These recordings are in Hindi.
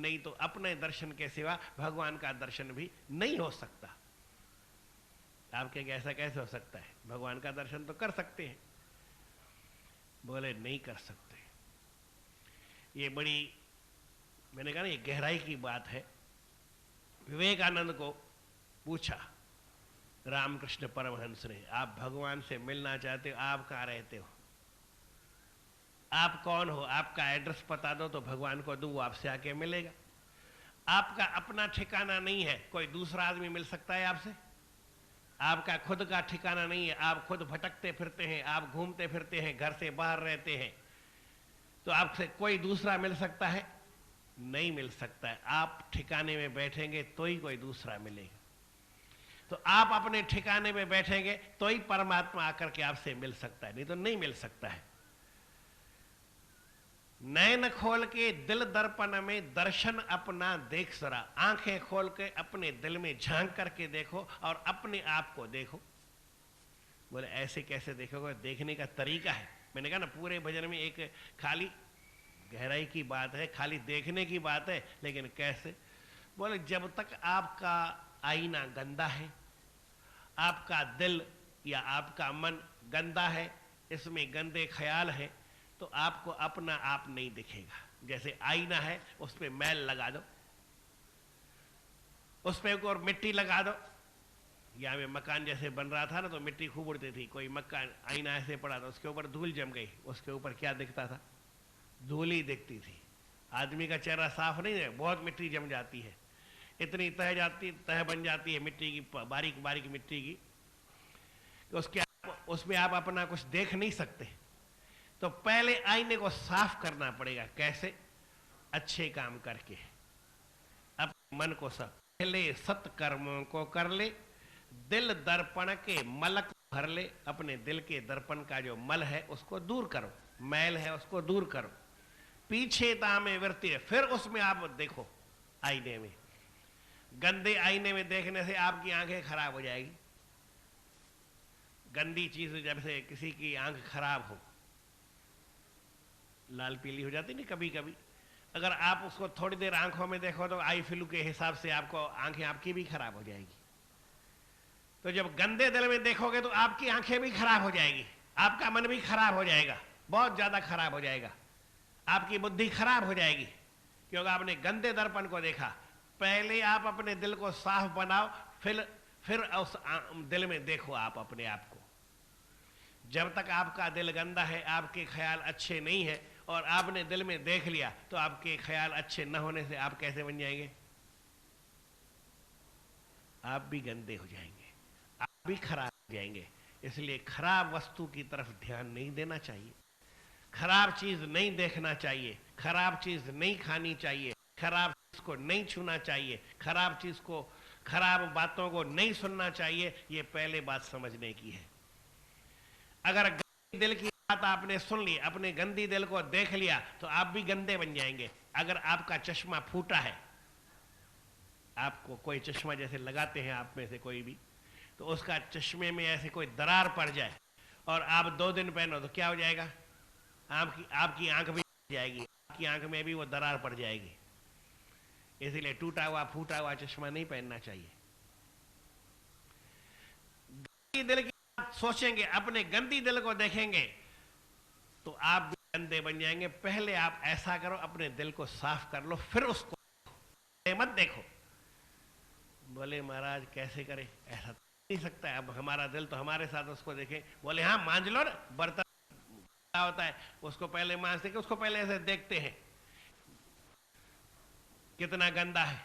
नहीं तो अपने दर्शन के सिवा भगवान का दर्शन भी नहीं हो सकता। आपके ऐसा कैसे हो सकता है? भगवान का दर्शन तो कर सकते हैं। बोले नहीं कर सकते। ये बड़ी, मैंने कहा ना, ये गहराई की बात है। विवेकानंद को पूछा रामकृष्ण परमहंस ने, आप भगवान से मिलना चाहते हो, आप कहाँ रहते हो, आप कौन हो, आपका एड्रेस बता दो तो भगवान को दूं, वो आपसे आके मिलेगा। आपका अपना ठिकाना नहीं है, कोई दूसरा आदमी मिल सकता है आपसे? आपका खुद का ठिकाना नहीं है, आप खुद भटकते फिरते हैं, आप घूमते फिरते हैं, घर से बाहर रहते हैं, तो आपसे कोई दूसरा मिल सकता है? नहीं मिल सकता है। आप ठिकाने में बैठेंगे तो ही कोई दूसरा मिलेगा। तो आप अपने ठिकाने में बैठेंगे तो ही परमात्मा आकर के आपसे मिल सकता है, नहीं तो नहीं मिल सकता है। नैन खोल के दिल दर्पण में दर्शन अपना देख सरा, आंखें खोल के अपने दिल में झांक करके देखो और अपने आप को देखो। बोले ऐसे कैसे देखोगे? देखने का तरीका है। मैंने कहा ना, पूरे भजन में एक खाली गहराई की बात है, खाली देखने की बात है, लेकिन कैसे? बोले जब तक आपका आईना गंदा है, आपका दिल या आपका मन गंदा है, इसमें गंदे ख्याल है, तो आपको अपना आप नहीं दिखेगा। जैसे आईना है, उस पर मैल लगा दो, उस पर एक और मिट्टी लगा दो। यहाँ में मकान जैसे बन रहा था ना, तो मिट्टी खूब उड़ती थी। कोई मकान आईना ऐसे पड़ा था, उसके ऊपर धूल जम गई, उसके ऊपर क्या दिखता था? धूल ही दिखती थी। आदमी का चेहरा साफ नहीं है, बहुत मिट्टी जम जाती है, इतनी तह बन जाती है मिट्टी की, बारीक बारीक मिट्टी की, उसमें आप अपना कुछ देख नहीं सकते। तो पहले आईने को साफ करना पड़ेगा। कैसे? अच्छे काम करके, अपने मन को सब पहले सत्कर्मों को कर ले, दिल दर्पण के मल को भर ले। अपने दिल के दर्पण का जो मल है उसको दूर करो, मैल है उसको दूर करो। पीछे दामे वृत्ति है, फिर उसमें आप देखो आईने में। गंदे आईने में देखने से आपकी आंखें खराब हो जाएगी। गंदी चीज जब से किसी की आंख खराब हो, लाल पीली हो जाती नहीं कभी कभी, अगर आप उसको थोड़ी देर आंखों में देखो तो आई फ्लू के हिसाब से आपको आंखें आपकी भी खराब हो जाएगी। तो जब गंदे दिल में देखोगे तो आपकी आंखें भी खराब हो जाएगी, आपका मन भी खराब हो जाएगा, बहुत ज्यादा खराब हो जाएगा, आपकी बुद्धि खराब हो जाएगी, क्योंकि आपने गंदे दर्पण को देखा। पहले आप अपने दिल को साफ बनाओ, फिर उस दिल में देखो आप अपने आप को। जब तक आपका दिल गंदा है, आपके ख्याल अच्छे नहीं है, और आपने दिल में देख लिया, तो आपके ख्याल अच्छे न होने से आप कैसे बन जाएंगे? आप भी गंदे हो जाएंगे, आप भी खराब हो जाएंगे। इसलिए खराब वस्तु की तरफ ध्यान नहीं देना चाहिए, खराब चीज नहीं देखना चाहिए, खराब चीज नहीं खानी चाहिए, खराब चीज को नहीं छूना चाहिए, खराब चीज को, खराब बातों को नहीं सुनना चाहिए। ये पहले बात समझने की है। अगर गंदी दिल की बात आपने सुन ली, अपने गंदी दिल को देख लिया, तो आप भी गंदे बन जाएंगे। अगर आपका चश्मा फूटा है, आपको कोई चश्मा जैसे लगाते हैं आप में से कोई भी, तो उसका चश्मे में ऐसे कोई दरार पड़ जाए और आप 2 दिन पहनो, तो क्या हो जाएगा? आपकी आंख भी जाएगी, आपकी आंख में भी वो दरार पड़ जाएगी। इसीलिए टूटा हुआ फूटा हुआ चश्मा नहीं पहनना चाहिए। गंदी दिल की बात सोचेंगे, अपने गंदी दिल को देखेंगे, तो आप भी गंदे बन जाएंगे। पहले आप ऐसा करो, अपने दिल को साफ कर लो, फिर उसको मत देखो। बोले महाराज कैसे करें? ऐसा नहीं सकता है, अब हमारा दिल तो हमारे साथ उसको देखे। बोले हाँ, मांझ लो ना, बर्तन होता है उसको पहले मांझते, उसको पहले ऐसे देखते हैं कितना गंदा है।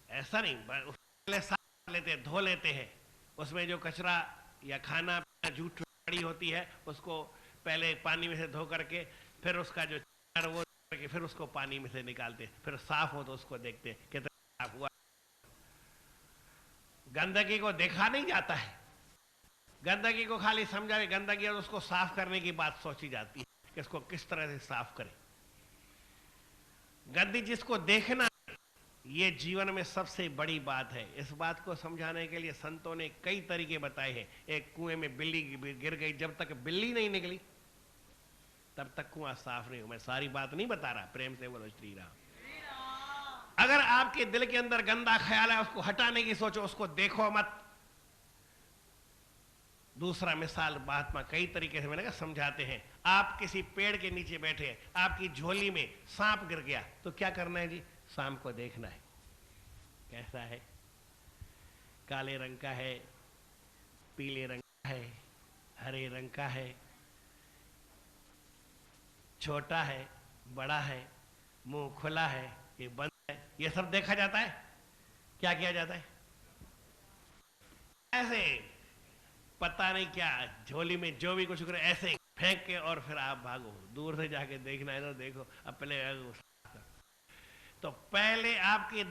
ऐसा नहीं, पहले साफ लेते हैं, धो लेते हैं। उसमें जो कचरा या खाना जूठ पड़ी होती है, उसको पहले पानी में से धो करके, फिर उसका जो वो करके, फिर उसको पानी में से निकालते, फिर साफ हो तो उसको देखते कितना साफ हुआ। गंदगी को देखा नहीं जाता है, गंदगी को खाली समझा के गंदगी और उसको साफ करने की बात सोची जाती है कि इसको किस तरह से साफ करें। गंदी जिसको देखना, ये जीवन में सबसे बड़ी बात है। इस बात को समझाने के लिए संतों ने कई तरीके बताए हैं। एक कुएं में बिल्ली गिर गई, जब तक बिल्ली नहीं निकली तब तक कुआं साफ नहीं हो। मैं सारी बात नहीं बता रहा, प्रेम से बोलो श्री राम। आपके दिल के अंदर गंदा ख्याल है, उसको हटाने की सोचो, उसको देखो मत। दूसरा मिसाल महात्मा कई तरीके से मैंने कहा समझाते हैं। आप किसी पेड़ के नीचे बैठे हैं, आपकी झोली में सांप गिर गया, तो क्या करना है जी? सांप को देखना है, कैसा है, काले रंग का है, पीले रंग का है, हरे रंग का है, छोटा है, बड़ा है, मुंह खुला है, ये बंद है, ये सब देखा जाता है। क्या किया जाता है? ऐसे पता नहीं क्या झोली में जो भी कुछ करे ऐसे फेंक के और फिर आप भागो। दूर से जाके देखना है तो देखो, अब पहले तो पहले आपके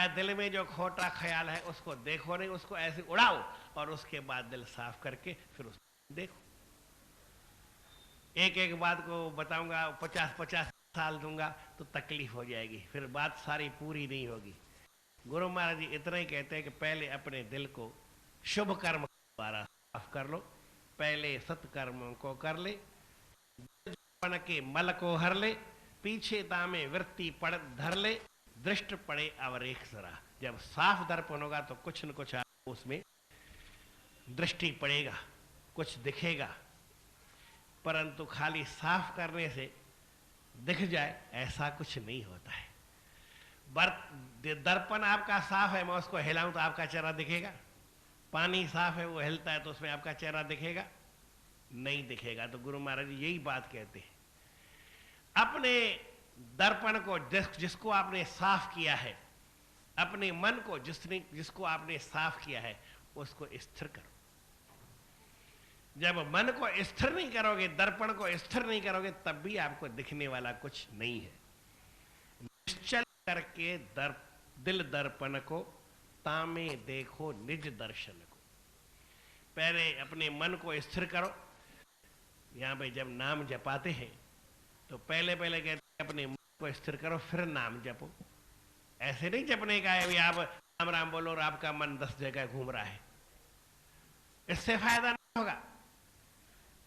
दिल में जो खोटा ख्याल है उसको देखो नहीं, उसको ऐसे उड़ाओ और उसके बाद दिल साफ करके फिर उसको देखो। एक एक बात को बताऊंगा, 50-50 साल दूंगा तो तकलीफ हो जाएगी, फिर बात सारी पूरी नहीं होगी। गुरु महाराज जी इतना ही कहते हैं कि पहले अपने दिल को शुभ कर्म द्वारा साफ कर लो, पहले सत्कर्मों को कर ले, के मल को हर ले, पीछे दामे वृत्ति पड़ धर ले, दृष्ट पड़े अवरेख जरा। जब साफ दर्पण होगा तो कुछ न कुछ आपको उसमें दृष्टि पड़ेगा, कुछ दिखेगा। परंतु खाली साफ करने से दिख जाए ऐसा कुछ नहीं होता है। दर्पण आपका साफ है, मैं उसको हिलाऊं तो आपका चेहरा दिखेगा? पानी साफ है, वो हिलता है तो उसमें आपका चेहरा दिखेगा? नहीं दिखेगा। तो गुरु महाराज जी यही बात कहते हैं, अपने दर्पण को जिसको आपने साफ किया है, अपने मन को जिसको आपने साफ किया है, उसको स्थिर करो। जब मन को स्थिर नहीं करोगे, दर्पण को स्थिर नहीं करोगे, तब भी आपको दिखने वाला कुछ नहीं है। निश्चल करके दिल दर्पण को तामे देखो निज दर्शन को। पहले अपने मन को स्थिर करो। यहां पे जब नाम जपाते हैं तो पहले कहते हैं अपने मन को स्थिर करो फिर नाम जपो। ऐसे नहीं जपने का है भी आप राम राम बोलो और आपका मन 10 जगह घूम रहा है, इससे फायदा नहीं होगा।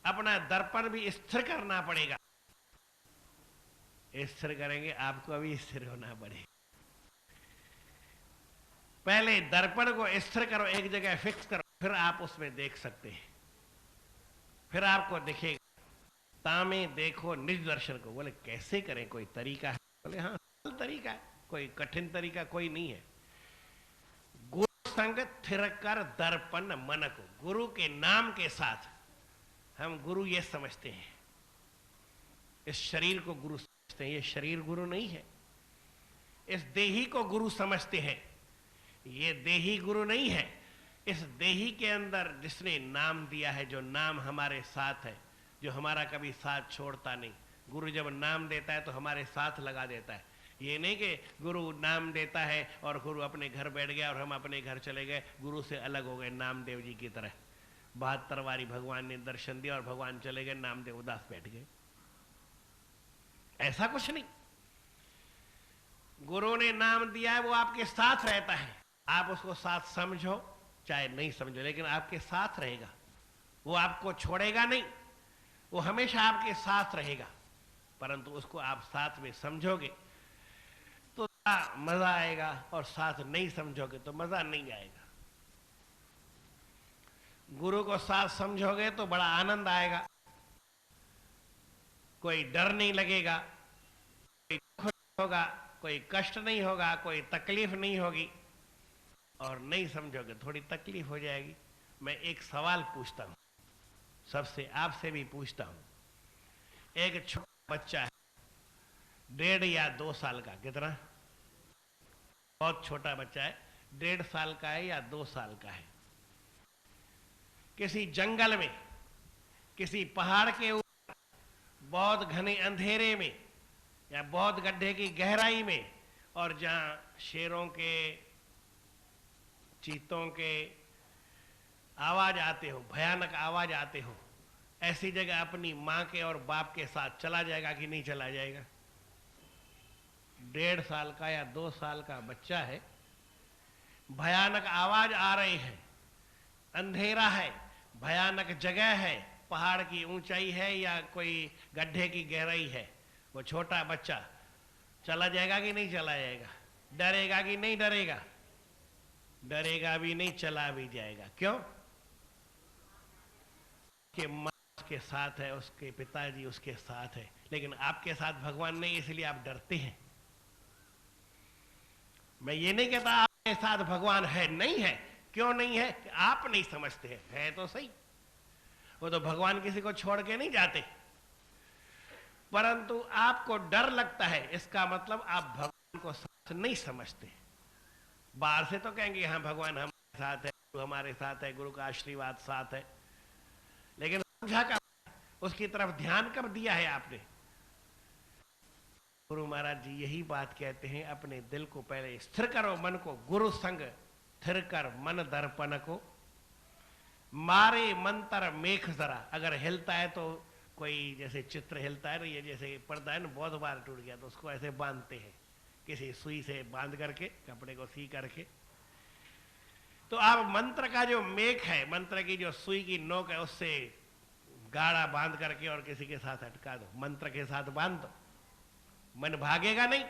अपना दर्पण भी स्थिर करना पड़ेगा। स्थिर करेंगे आपको भी स्थिर होना पड़ेगा। पहले दर्पण को स्थिर करो, एक जगह फिक्स करो, फिर आप उसमें देख सकते हैं, फिर आपको दिखेगा। तामे देखो निज दर्शन को। बोले कैसे करें, कोई तरीका है? बोले हाँ सरल तरीका है, कोई कठिन तरीका कोई नहीं है। गुरु संग थिर कर दर्पण मन को। गुरु के नाम के साथ हम गुरु ये समझते हैं, इस शरीर को गुरु समझते हैं। ये शरीर गुरु नहीं है। इस देही को गुरु समझते हैं, ये देही गुरु नहीं है। इस देही के अंदर जिसने नाम दिया है, जो नाम हमारे साथ है, जो हमारा कभी साथ छोड़ता नहीं। गुरु जब नाम देता है तो हमारे साथ लगा देता है। ये नहीं कि गुरु नाम देता है और गुरु अपने घर बैठ गया और हम अपने घर चले गए, गुरु से अलग हो गए नामदेव जी की तरह। 72 बारी भगवान ने दर्शन दिया और भगवान चले गए, नामदेव उदास बैठ गए। ऐसा कुछ नहीं। गुरु ने नाम दिया है, वो आपके साथ रहता है। आप उसको साथ समझो चाहे नहीं समझो, लेकिन आपके साथ रहेगा। वो आपको छोड़ेगा नहीं, वो हमेशा आपके साथ रहेगा। परंतु उसको आप साथ में समझोगे तो मजा आएगा, और साथ नहीं समझोगे तो मजा नहीं आएगा। गुरु को साथ समझोगे तो बड़ा आनंद आएगा, कोई डर नहीं लगेगा, कोई दुख नहीं होगा, कोई कष्ट नहीं होगा, कोई तकलीफ नहीं होगी। और नहीं समझोगे थोड़ी तकलीफ हो जाएगी। मैं एक सवाल पूछता हूं सबसे, आपसे भी पूछता हूं। एक छोटा बच्चा है, 1.5 या 2 साल का, कितना, बहुत छोटा बच्चा है, 1.5 साल का है या 2 साल का है, किसी जंगल में, किसी पहाड़ के ऊपर, बहुत घने अंधेरे में या बहुत गड्ढे की गहराई में, और जहां शेरों के, चीतों के आवाज आते हो, भयानक आवाज आते हो, ऐसी जगह अपनी मां के और बाप के साथ चला जाएगा कि नहीं चला जाएगा? 1.5 साल का या 2 साल का बच्चा है, भयानक आवाज आ रही है, अंधेरा है, भयानक जगह है, पहाड़ की ऊंचाई है या कोई गड्ढे की गहराई है, वो छोटा बच्चा चला जाएगा कि नहीं चला जाएगा? डरेगा कि नहीं डरेगा? डरेगा भी नहीं, चला भी जाएगा। क्यों? कि माँ उसके साथ है, उसके पिताजी उसके साथ है, लेकिन आपके साथ भगवान नहीं, इसलिए आप डरते हैं। मैं ये नहीं कहता आपके साथ भगवान है, नहीं है। क्यों नहीं है? कि आप नहीं समझते हैं। है तो सही, वो तो भगवान किसी को छोड़ के नहीं जाते, परंतु आपको डर लगता है, इसका मतलब आप भगवान को साथ नहीं समझते। बाहर से तो कहेंगे हाँ भगवान हमारे साथ है, गुरु हमारे साथ है, गुरु का आशीर्वाद साथ है, लेकिन समझा कब? उसकी तरफ ध्यान कब दिया है आपने? गुरु महाराज जी यही बात कहते हैं, अपने दिल को पहले स्थिर करो, मन को गुरु संग स्थिर कर मन दर्पण को, मारे मंत्र मेघ जरा। अगर हिलता है तो कोई जैसे चित्र हिलता है ना, ये जैसे पर्दा है ना, बहुत बार टूट गया तो उसको ऐसे बांधते हैं, किसी सुई से बांध करके, कपड़े को सी करके। तो आप मंत्र का जो मेघ है, मंत्र की जो सुई की नोक है, उससे गाढ़ा बांध करके और किसी के साथ अटका दो, मंत्र के साथ बांध दो, मन भागेगा नहीं।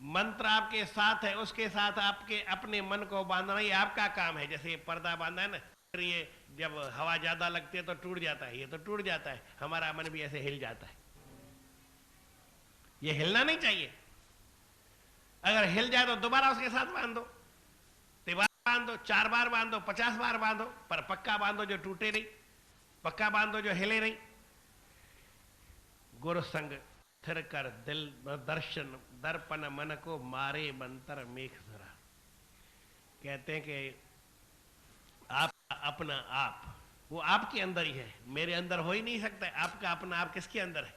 मंत्र आपके साथ है, उसके साथ आपके अपने मन को बांधना ही आपका काम है। जैसे ये पर्दा बांधा है ना, फिर ये जब हवा ज्यादा लगती है तो टूट जाता है, ये तो टूट जाता है, हमारा मन भी ऐसे हिल जाता है। ये हिलना नहीं चाहिए। अगर हिल जाए तो दोबारा उसके साथ बांध दो, तिबार बांध दो, 4 बार बांध दो, 50 बार बांधो, पर पक्का बांधो जो टूटे नहीं, पक्का बांधो जो हिले नहीं। गुरु संग स्थिर कर दिल दर्शन दर्पण मन को, मारे मंत्र मेघ जरा। कहते हैं कि आप अपना आप, वो आपके अंदर ही है, मेरे अंदर हो ही नहीं सकता है। आपका अपना आप किसके अंदर है?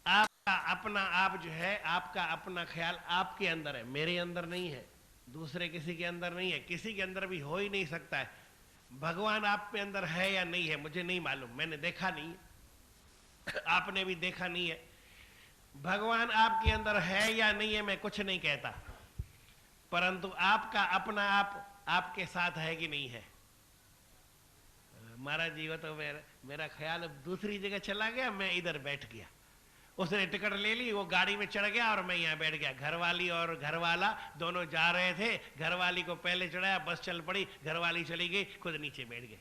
आपका अपना आप जो है, आपका अपना ख्याल आपके अंदर है, मेरे अंदर नहीं है, दूसरे किसी के अंदर नहीं है, किसी के अंदर भी हो ही नहीं सकता है। भगवान आप पे अंदर है या नहीं है मुझे नहीं मालूम, मैंने देखा नहीं है, आपने भी देखा नहीं है। भगवान आपके अंदर है या नहीं है मैं कुछ नहीं कहता, परंतु आपका अपना आप आपके साथ है कि नहीं है? महाराज जी वो तो मेरा ख्याल अब दूसरी जगह चला गया, मैं इधर बैठ गया। उसने टिकट ले ली, वो गाड़ी में चढ़ गया और मैं यहाँ बैठ गया। घरवाली और घरवाला दोनों जा रहे थे, घरवाली को पहले चढ़ाया, बस चल पड़ी, घरवाली चली गई, खुद नीचे बैठ गए।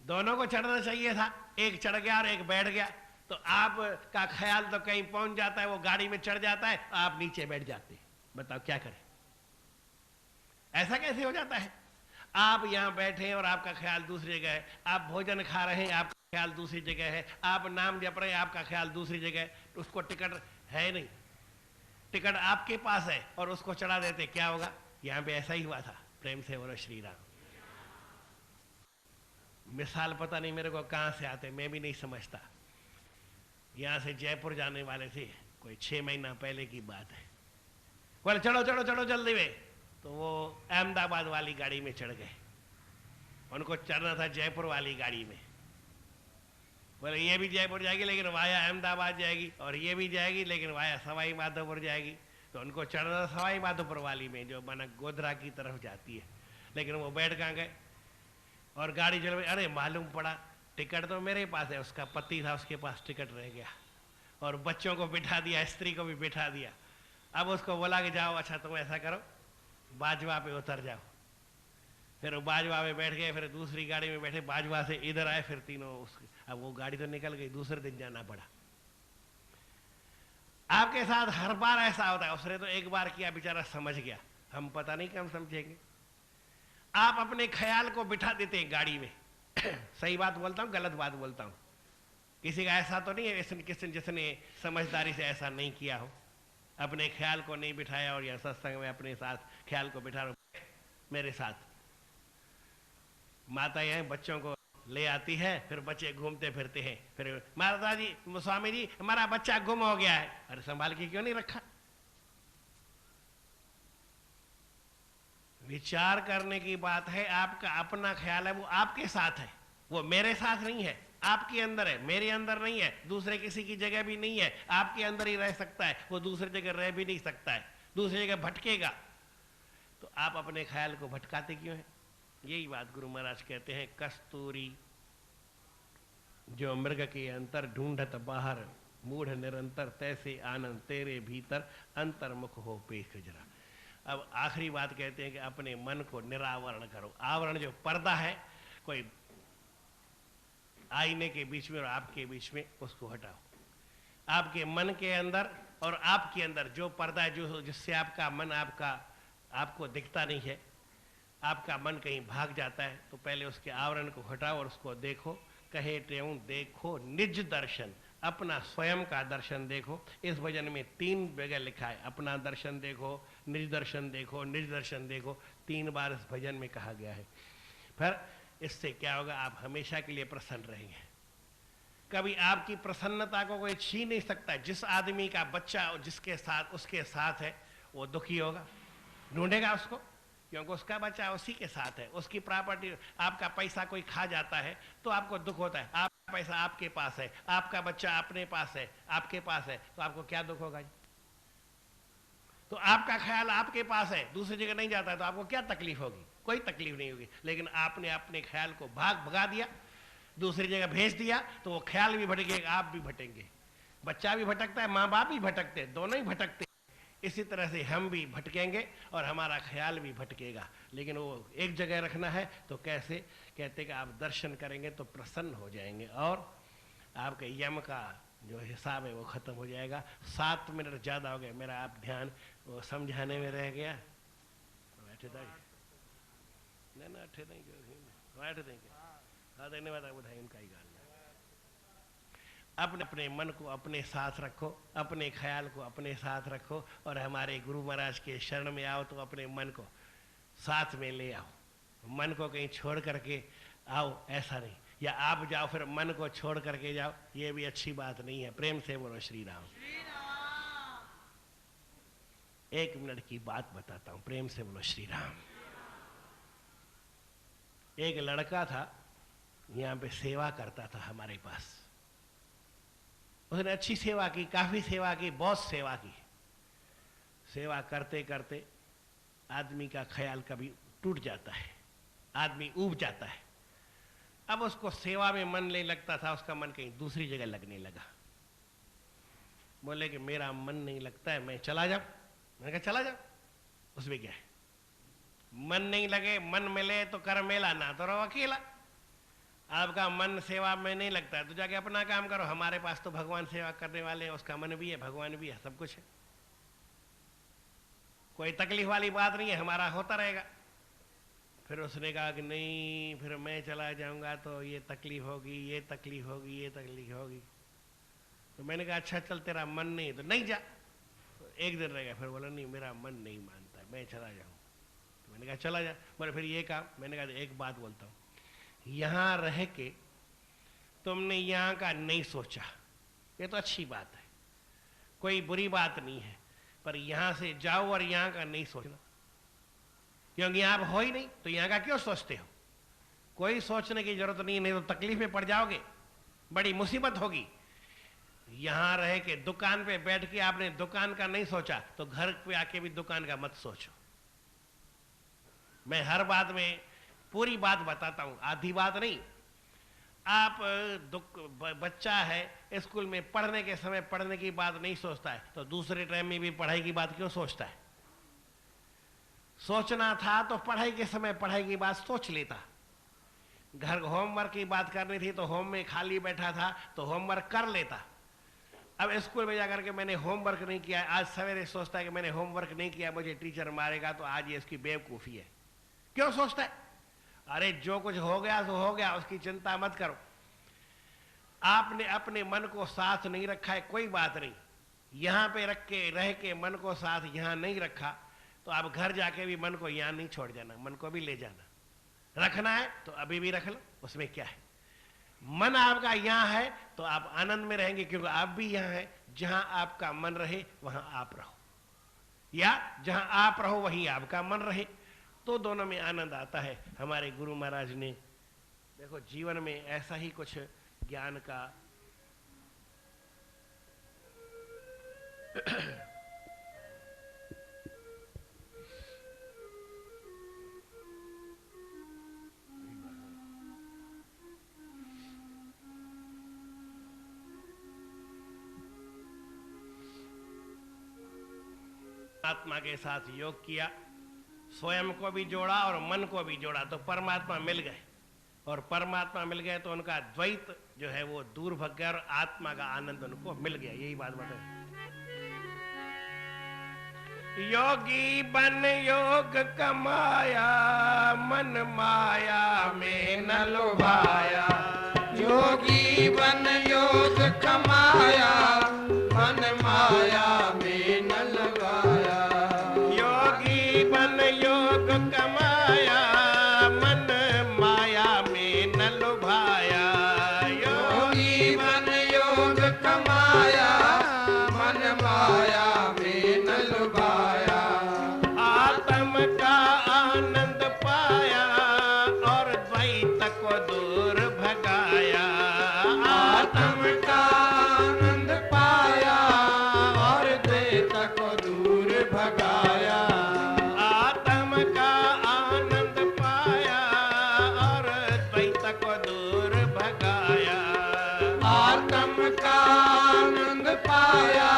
दोनों को चढ़ना चाहिए था, एक चढ़ गया और एक बैठ गया, तो आपका ख्याल तो कहीं पहुंच जाता है, वो गाड़ी में चढ़ जाता है, आप नीचे बैठ जाते हैं। बताओ क्या करें? ऐसा कैसे हो जाता है? आप यहां बैठे हैं और आपका ख्याल दूसरी जगह है, आप भोजन खा रहे हैं, आपका ख्याल दूसरी जगह है, आप नाम जप रहे हैं, आपका ख्याल दूसरी जगह है, तो उसको टिकट है नहीं, टिकट आपके पास है और उसको चढ़ा देते, क्या होगा? यहां पे ऐसा ही हुआ था। प्रेम से बोलो श्री राम। मिसाल पता नहीं मेरे को कहां से आते, मैं भी नहीं समझता। यहां से जयपुर जाने वाले थे, कोई 6 महीना पहले की बात है। बोले चलो चलो चलो जल्दी में, तो वो अहमदाबाद वाली गाड़ी में चढ़ गए, उनको चढ़ना था जयपुर वाली गाड़ी में। बोले ये भी जयपुर जाएगी लेकिन वाया अहमदाबाद जाएगी, और ये भी जाएगी लेकिन वाया सवाई माधोपुर जाएगी, तो उनको चढ़ना था सवाई माधोपुर वाली में जो माना गोधरा की तरफ जाती है। लेकिन वो बैठ कहाँ गए और गाड़ी चल गई। अरे मालूम पड़ा टिकट तो मेरे पास है, उसका पति था, उसके पास टिकट रह गया, और बच्चों को बिठा दिया, स्त्री को भी बिठा दिया। अब उसको बोला कि जाओ, अच्छा तुम ऐसा करो, बाजवा पे उतर जाओ। फिर वो बाजवा में बैठ गए, फिर दूसरी गाड़ी में बैठे, बाजवा से इधर आए, फिर तीनों अब वो गाड़ी तो निकल गई, दूसरे दिन जाना पड़ा। आपके साथ हर बार ऐसा होता है। उसने तो एक बार किया, बेचारा समझ गया, हम पता नहीं कब समझेंगे। आप अपने ख्याल को बिठा देते हैं गाड़ी में। सही बात बोलता हूं, गलत बात बोलता हूं? किसी का ऐसा तो नहीं है जिसने समझदारी से ऐसा नहीं किया हो, अपने ख्याल को नहीं बिठाया और यह सत्संग में अपने साथ ख्याल को बिठा रहा। मेरे साथ माता यहाँ बच्चों को ले आती है, फिर बच्चे घूमते फिरते हैं, फिर माता जी, स्वामी जी हमारा बच्चा गुम हो गया है। अरे संभाल के क्यों नहीं रखा? विचार करने की बात है। आपका अपना ख्याल है, वो आपके साथ है, वो मेरे साथ नहीं है, आपके अंदर है, मेरे अंदर नहीं है, दूसरे किसी की जगह भी नहीं है, आपके अंदर ही रह सकता है, वो दूसरी जगह रह भी नहीं सकता है, दूसरी जगह भटकेगा। तो आप अपने ख्याल को भटकाते क्यों हैं? यही बात गुरु महाराज कहते हैं, कस्तूरी जो मृग के अंतर ढूंढत बाहर, मूढ़ निरंतर तैसे आनंद तेरे भीतर, अंतर्मुख हो पेख जरा। अब आखिरी बात कहते हैं कि अपने मन को निरावरण करो। आवरण जो पर्दा है कोई आईने के बीच में और आपके बीच में, उसको हटाओ। आपके मन के अंदर और आपके अंदर जो पर्दा है, जो जिससे आपका मन आपको दिखता नहीं है, आपका मन कहीं भाग जाता है, तो पहले उसके आवरण को हटाओ और उसको देखो। कहे त्यों देखो निज दर्शन, अपना स्वयं का दर्शन देखो। इस भजन में 3 जगह लिखा है, अपना दर्शन देखो, निज दर्शन देखो, निज दर्शन देखो, 3 बार इस भजन में कहा गया है। फिर इससे क्या होगा, आप हमेशा के लिए प्रसन्न रहेंगे। कभी आपकी प्रसन्नता को कोई छीन नहीं सकता। जिस आदमी का बच्चा जिसके साथ उसके साथ है, वो दुखी होगा, ढूंढेगा उसको, क्योंकि उसका बच्चा उसी के साथ है, उसकी प्रॉपर्टी। आपका पैसा कोई खा जाता है तो आपको दुख होता है, आपका पैसा आपके पास है, आपका बच्चा अपने पास है, आपके पास है, तो आपको क्या दुख होगा? तो आपका ख्याल आपके पास है, दूसरी जगह नहीं जाता है, तो आपको क्या तकलीफ होगी? कोई तकलीफ नहीं होगी। लेकिन आपने अपने ख्याल को भगा दिया, दूसरी जगह भेज दिया, तो वो ख्याल भी भटकेगा, आप भी भटकेंगे, बच्चा भी भटकता है, माँ बाप भी भटकते हैं, दोनों ही भटकते हैं। इसी तरह से हम भी भटकेंगे और हमारा ख्याल भी भटकेगा। लेकिन वो एक जगह रखना है तो कैसे? कहते कि आप दर्शन करेंगे तो प्रसन्न हो जाएंगे और आपके यम का जो हिसाब है वो खत्म हो जाएगा। 7 मिनट ज़्यादा हो गए, मेरा आप ध्यान वो समझाने में रह गया। बैठे था ना अठे नहीं बैठ देंगे। हाँ धन्यवाद बुधाई उनका ही गाल। अपने अपने मन को अपने साथ रखो, अपने ख्याल को अपने साथ रखो और हमारे गुरु महाराज के शरण में आओ तो अपने मन को साथ में ले आओ। मन को कहीं छोड़ करके आओ ऐसा नहीं, या आप जाओ फिर मन को छोड़ करके जाओ, ये भी अच्छी बात नहीं है। प्रेम से बोलो श्री राम। 1 मिनट की बात बताता हूं, प्रेम से बोलो श्री राम। एक लड़का था, यहां पे सेवा करता था हमारे पास। उसने अच्छी सेवा की, काफी सेवा की, बहुत सेवा की। सेवा करते करते आदमी का ख्याल कभी टूट जाता है, आदमी ऊब जाता है। अब उसको सेवा में मन नहीं लगता था, उसका मन कहीं दूसरी जगह लगने लगा। बोले कि मेरा मन नहीं लगता है, मैं चला जाऊं। मैंने कहा चला जाओ, उसमें क्या है? मन नहीं लगे, मन मिले तो कर मेला, ना तो रहो अकेला। आपका मन सेवा में नहीं लगता है तो जाके अपना काम करो। हमारे पास तो भगवान सेवा करने वाले हैं, उसका मन भी है, भगवान भी है, सब कुछ है, कोई तकलीफ वाली बात नहीं है, हमारा होता रहेगा। फिर उसने कहा कि नहीं, फिर मैं चला जाऊंगा तो ये तकलीफ होगी, ये तकलीफ होगी, ये तकलीफ होगी। तो मैंने कहा अच्छा चल, तेरा मन नहीं तो नहीं जा। तो 1 दिन रह गया, फिर बोला नहीं मेरा मन नहीं मानता है, मैं चला जाऊँ। तो मैंने कहा चला जा। बोले फिर ये काम। मैंने कहा एक बात बोलता हूँ, यहां रह के तुमने यहां का नहीं सोचा, ये तो अच्छी बात है, कोई बुरी बात नहीं है, पर यहां से जाओ और यहां का नहीं सोचना, क्योंकि यहां आप हो ही नहीं तो यहां का क्यों सोचते हो? कोई सोचने की जरूरत नहीं, नहीं तो तकलीफ में पड़ जाओगे, बड़ी मुसीबत होगी। यहां रह के दुकान पे बैठ के आपने दुकान का नहीं सोचा तो घर पे आके भी दुकान का मत सोचो। मैं हर बात में पूरी बात बताता हूं, आधी बात नहीं। आप बच्चा है स्कूल में पढ़ने के समय पढ़ने की बात नहीं सोचता है तो दूसरे टाइम में भी पढ़ाई की बात क्यों सोचता है? सोचना था तो पढ़ाई के समय पढ़ाई की बात सोच लेता। घर होमवर्क की बात करनी थी तो होम में खाली बैठा था तो होमवर्क कर लेता। अब स्कूल में जाकर के मैंने होमवर्क नहीं किया, आज सवेरे सोचता है कि मैंने होमवर्क नहीं किया, मुझे टीचर मारेगा, तो आज ये इसकी बेवकूफ़ी है। क्यों सोचता है? अरे जो कुछ हो गया तो हो गया, उसकी चिंता मत करो। आपने अपने मन को साथ नहीं रखा है, कोई बात नहीं, यहां पे रह के मन को साथ यहां नहीं रखा तो आप घर जाके भी मन को यहां नहीं छोड़ जाना, मन को भी ले जाना। रखना है तो अभी भी रख लो, उसमें क्या है। मन आपका यहां है तो आप आनंद में रहेंगे, क्योंकि आप भी यहां है। जहां आपका मन रहे वहां आप रहो, या जहां आप रहो वहीं आपका मन रहे, तो दोनों में आनंद आता है। हमारे गुरु महाराज ने देखो जीवन में ऐसा ही कुछ ज्ञान का आत्मा के साथ योग किया, स्वयं को भी जोड़ा और मन को भी जोड़ा, तो परमात्मा मिल गए। और परमात्मा मिल गए तो उनका द्वैत जो है वो दूर भग गया और आत्मा का आनंद उनको मिल गया। यही बात बताए। योगी बन योग कमाया, मन माया में न लुभाया। योगी बन योग कमाया, मन माया में न लगाया। योगी बन योग कमाया, मन माया में न लुभाया। योगी बन योग कमाया, मन माया में न लुभाया। आत्म का आनंद पाया और द्वैत को दूर भगाया। आत्म का आनंद पाया और द्वैत को दूर भगाया। आत्म का आनंद पाया और द्वैत को दूर भगाया। आत्म का आनंद पाया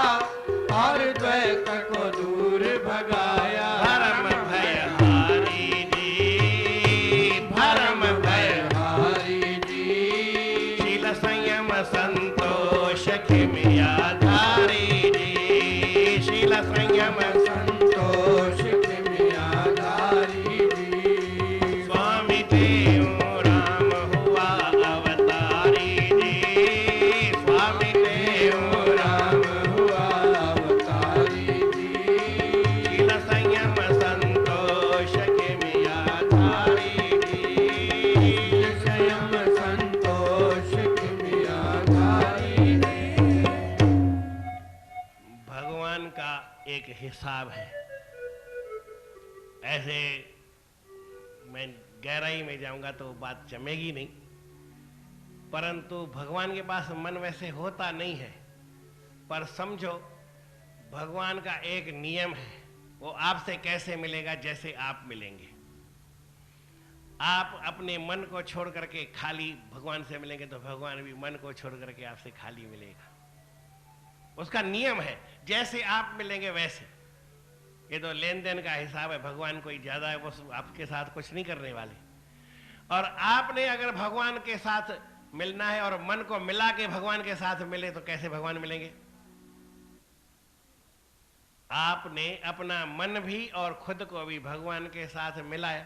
और द्वैत को दूर भगाया। भरम भय हारी जी, भरम भय हरि जी, शील संयम संतोष खिमिया धारी जी। शील संयम संतोष किमिया धारी जी। स्वामी देव राम हुआ अवतारी जी। स्वामी देव राम हुआ अवतारी जी। शील संयम संतोष खिमिया धारी जी। संयम संतोष किमिया धारी जी। भगवान का एक हिसाब है। ऐसे मैं गहराई में जाऊंगा तो बात जमेगी नहीं, परंतु भगवान के पास मन वैसे होता नहीं है। पर समझो, भगवान का एक नियम है, वो आपसे कैसे मिलेगा? जैसे आप मिलेंगे। आप अपने मन को छोड़ करके खाली भगवान से मिलेंगे तो भगवान भी मन को छोड़ करके आपसे खाली मिलेगा। उसका नियम है, जैसे आप मिलेंगे वैसे। ये तो लेन देन का हिसाब है। भगवान कोई ज्यादा है, वो आपके साथ कुछ नहीं करने वाले। और आपने अगर भगवान के साथ मिलना है और मन को मिला के भगवान के साथ मिले तो कैसे भगवान मिलेंगे? आपने अपना मन भी और खुद को भी भगवान के साथ मिलाया।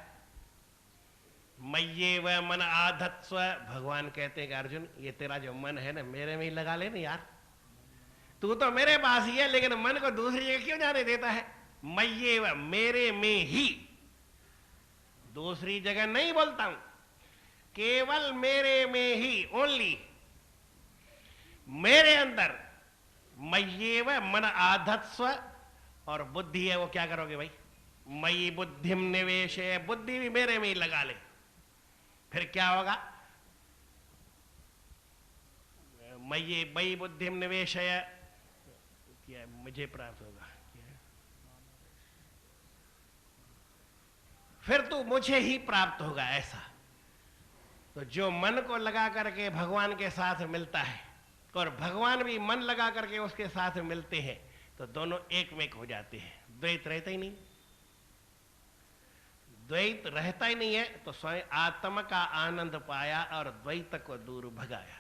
मय्ये व मन आधत्स्व, भगवान कहते हैं कि अर्जुन, ये तेरा जो मन है ना, मेरे में ही लगा ले ना यार। तू तो मेरे पास ही है, लेकिन मन को दूसरी जगह क्यों जाने देता है? मय्ये व, मेरे में ही, दूसरी जगह नहीं बोलता हूं, केवल मेरे में ही, ओनली मेरे अंदर। मय्ये व मन आधत्स्व, और बुद्धि है वो क्या करोगे भाई? मयि बुद्धिम निवेश है, बुद्धि भी मेरे में ही लगा ले। फिर क्या होगा? मयि बुद्धिम निवेश है, क्या मुझे प्राप्त होगा? फिर तो मुझे ही प्राप्त होगा। ऐसा तो जो मन को लगा करके भगवान के साथ मिलता है और भगवान भी मन लगा करके उसके साथ मिलते हैं, तो दोनों एक में हो जाते हैं। द्वैत रहता ही नहीं। द्वैत रहता ही नहीं है तो स्वयं आत्मा का आनंद पाया और द्वैत को दूर भगाया।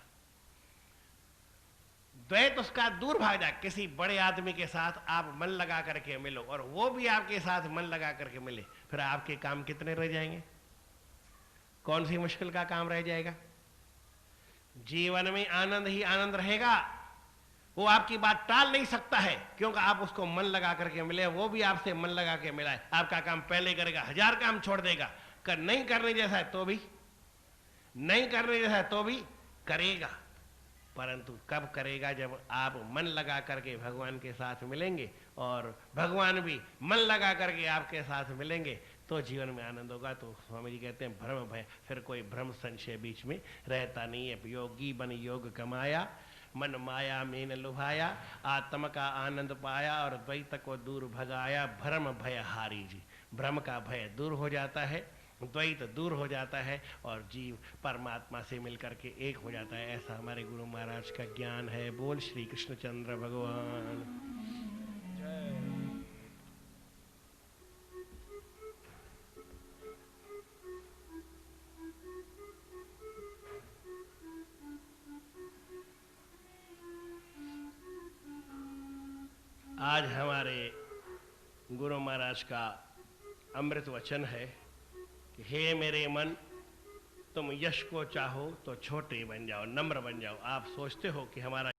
द्वैत उसका दूर भाग जाए। किसी बड़े आदमी के साथ आप मन लगा करके मिलो और वो भी आपके साथ मन लगा करके मिले, फिर आपके काम कितने रह जाएंगे? कौन सी मुश्किल का काम रह जाएगा? जीवन में आनंद ही आनंद रहेगा। वो आपकी बात टाल नहीं सकता है, क्योंकि आप उसको मन लगा करके मिले, वो भी आपसे मन लगा के मिला है। आपका काम पहले करेगा, 1000 काम छोड़ देगा। नहीं करने जैसा है तो भी, नहीं करने जैसा है तो भी करेगा। परंतु कब करेगा? जब आप मन लगा करके भगवान के साथ मिलेंगे और भगवान भी मन लगा करके आपके साथ मिलेंगे, तो जीवन में आनंद होगा। तो स्वामी जी कहते हैं भ्रम भय, फिर कोई भ्रम संशय बीच में रहता नहीं है। योगी बन योग कमाया, मन माया में न लुभाया, आत्म का आनंद पाया और द्वैत को दूर भगाया। भ्रम भय हारी जी, भ्रम का भय दूर हो जाता है, द्वैत दूर हो जाता है और जीव परमात्मा से मिलकर के एक हो जाता है। ऐसा हमारे गुरु महाराज का ज्ञान है। बोल श्री कृष्णचंद्र भगवान। आज हमारे गुरु महाराज का अमृत वचन है कि हे मेरे मन, तुम यश को चाहो तो छोटे बन जाओ, नम्र बन जाओ। आप सोचते हो कि हमारा